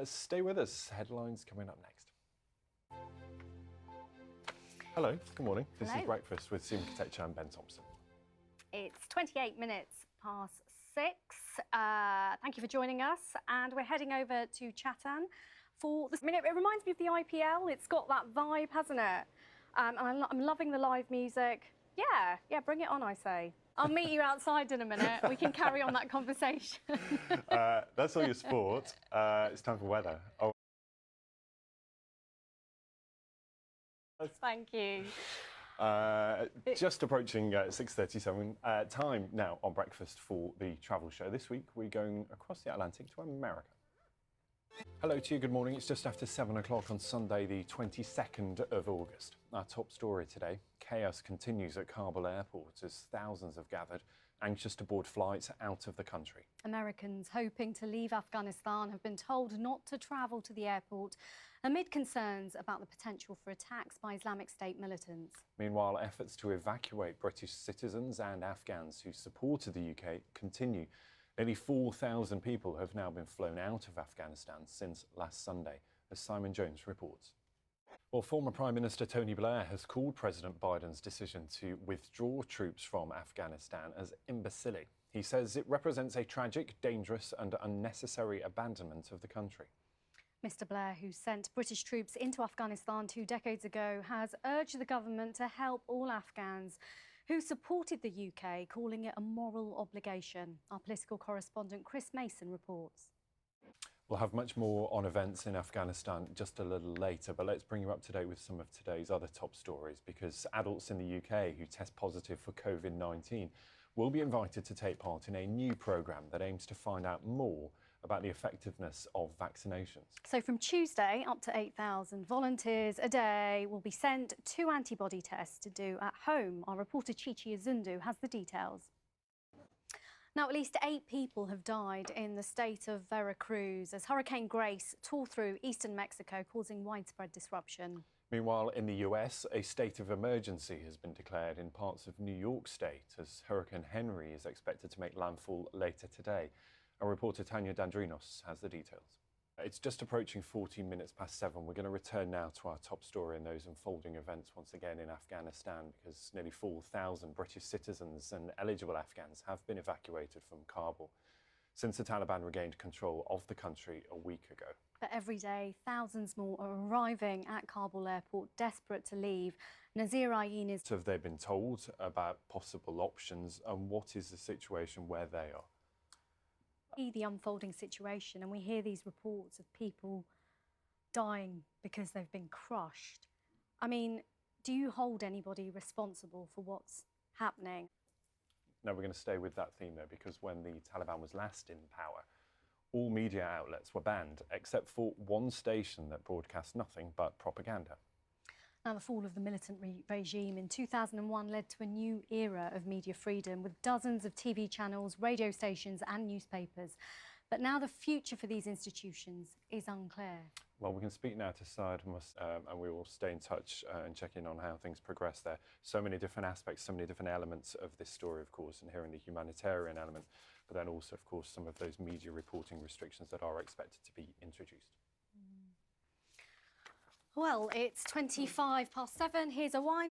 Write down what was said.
Stay with us. Headlines coming up next. Hello, good morning. This is Breakfast with Sima Kotecha and Ben Thompson. It's 28 minutes past 6. Thank you for joining us. And we're heading over to Chatham for this minute. It reminds me of the IPL. It's got that vibe, hasn't it? And I'm loving the live music. Yeah, bring it on, I say. I'll meet you outside in a minute. We can carry on that conversation. That's all your sport. It's time for weather. Oh. Thank you. Just approaching 6:37. Time now on Breakfast for the travel show. This week we're going across the Atlantic to America. Hello to you, good morning. It's just after 7 o'clock on Sunday, the 22nd of August. Our top story today, chaos continues at Kabul airport as thousands have gathered, anxious to board flights out of the country. Americans hoping to leave Afghanistan have been told not to travel to the airport amid concerns about the potential for attacks by Islamic State militants. Meanwhile, efforts to evacuate British citizens and Afghans who supported the UK continue. Nearly 4,000 people have now been flown out of Afghanistan since last Sunday, as Simon Jones reports. Well, former Prime Minister Tony Blair has called President Biden's decision to withdraw troops from Afghanistan as imbecile. He says it represents a tragic, dangerous and unnecessary abandonment of the country. Mr. Blair, who sent British troops into Afghanistan 2 decades ago, has urged the government to help all Afghans who supported the UK, calling it a moral obligation. Our political correspondent Chris Mason reports. We'll have much more on events in Afghanistan just a little later, but let's bring you up to date with some of today's other top stories, because adults in the UK who test positive for COVID-19 will be invited to take part in a new programme that aims to find out more about the effectiveness of vaccinations. So from Tuesday, up to 8,000 volunteers a day will be sent 2 antibody tests to do at home. Our reporter Chichi Azundu has the details. Now, at least 8 people have died in the state of Veracruz as Hurricane Grace tore through eastern Mexico, causing widespread disruption. Meanwhile, in the US, a state of emergency has been declared in parts of New York State as Hurricane Henry is expected to make landfall later today. Our reporter Tanya Dandrinos has the details. It's just approaching 14 minutes past 7. We're going to return now to our top story and those unfolding events once again in Afghanistan, because nearly 4,000 British citizens and eligible Afghans have been evacuated from Kabul since the Taliban regained control of the country a week ago. But every day, thousands more are arriving at Kabul airport, desperate to leave. Nazir Ayin is... Have they been told about possible options, and what is the situation where they are? The unfolding situation, and we hear these reports of people dying because they've been crushed. I mean, do you hold anybody responsible for what's happening? No, we're going to stay with that theme though, because when the Taliban was last in power, all media outlets were banned except for one station that broadcast nothing but propaganda. Now, the fall of the militant regime in 2001 led to a new era of media freedom, with dozens of TV channels, radio stations and newspapers. But now the future for these institutions is unclear. Well, we can speak now to Syed and we will stay in touch and check in on how things progress there. So many different aspects, so many different elements of this story, of course, and hearing the humanitarian element, but then also, of course, some of those media reporting restrictions that are expected to be introduced. Well, it's 25 past 7. Here's a wide